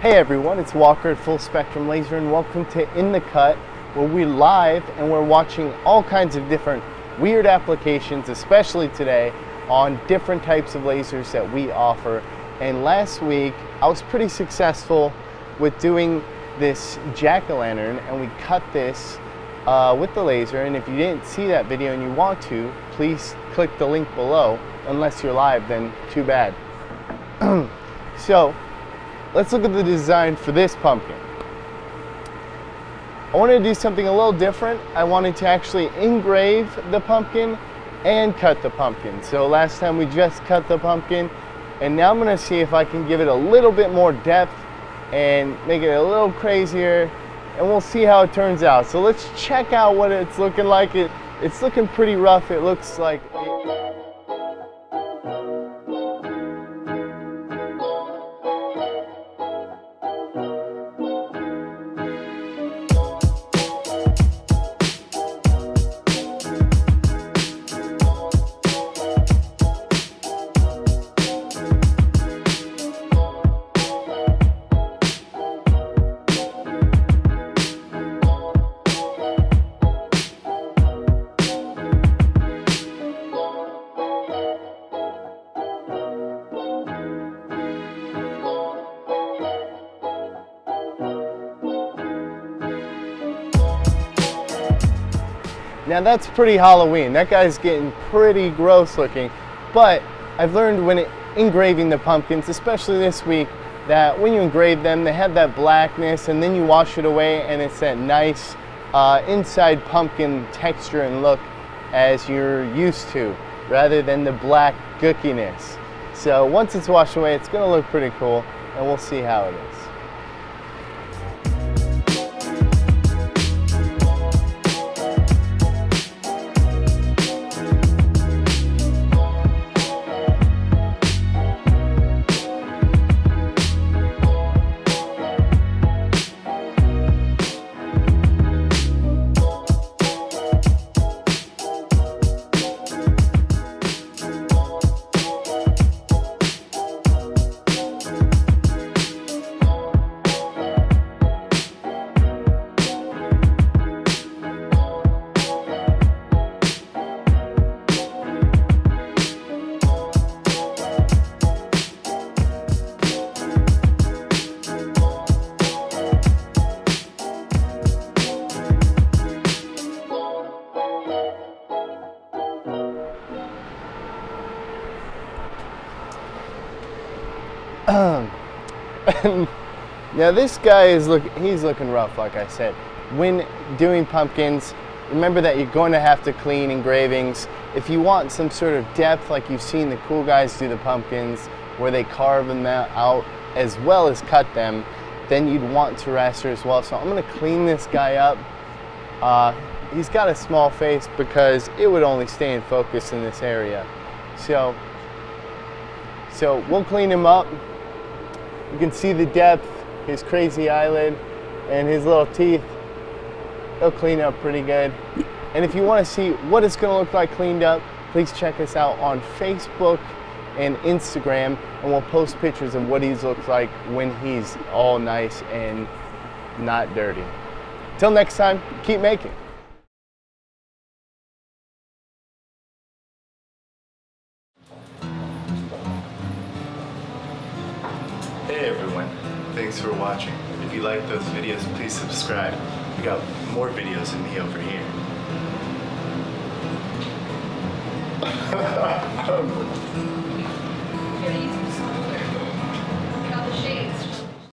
Hey everyone, it's Walker at Full Spectrum Laser and welcome to In the Cut, where we're live and we're watching all kinds of different weird applications, especially today, on different types of lasers that we offer. And last week, I was pretty successful with doing this jack-o'-lantern, and we cut this with the laser. And if you didn't see that video and you want to, please click the link below. Unless you're live, then too bad. So, let's look at the design for this pumpkin. I wanted to do something a little different. I wanted to actually engrave the pumpkin and cut the pumpkin. So last time we just cut the pumpkin, and now I'm gonna see if I can give it a little bit more depth and make it a little crazier, and we'll see how it turns out. So let's check out what it's looking like. It's looking pretty rough. It looks like now that's pretty Halloween. That guy's getting pretty gross looking. But I've learned when engraving the pumpkins, especially this week, that when you engrave them, they have that blackness, and then you wash it away and it's that nice inside pumpkin texture and look as you're used to, rather than the black gookiness. So once it's washed away, it's gonna look pretty cool, and we'll see how it is. Now this guy is he's looking rough, like I said. When doing pumpkins, remember that you're going to have to clean engravings. If you want some sort of depth, like you've seen the cool guys do the pumpkins, where they carve them out as well as cut them, then you'd want to raster as well. So I'm gonna clean this guy up. He's got a small face because it would only stay in focus in this area. So we'll clean him up. You can see the depth, his crazy eyelid, and his little teeth. They'll clean up pretty good. And if you want to see what it's going to look like cleaned up, please check us out on Facebook and Instagram, and we'll post pictures of what he looks like when he's all nice and not dirty. Till next time, keep making. Hey everyone, thanks for watching. If you like those videos, please subscribe. We got more videos of me over here. You're gonna use your software.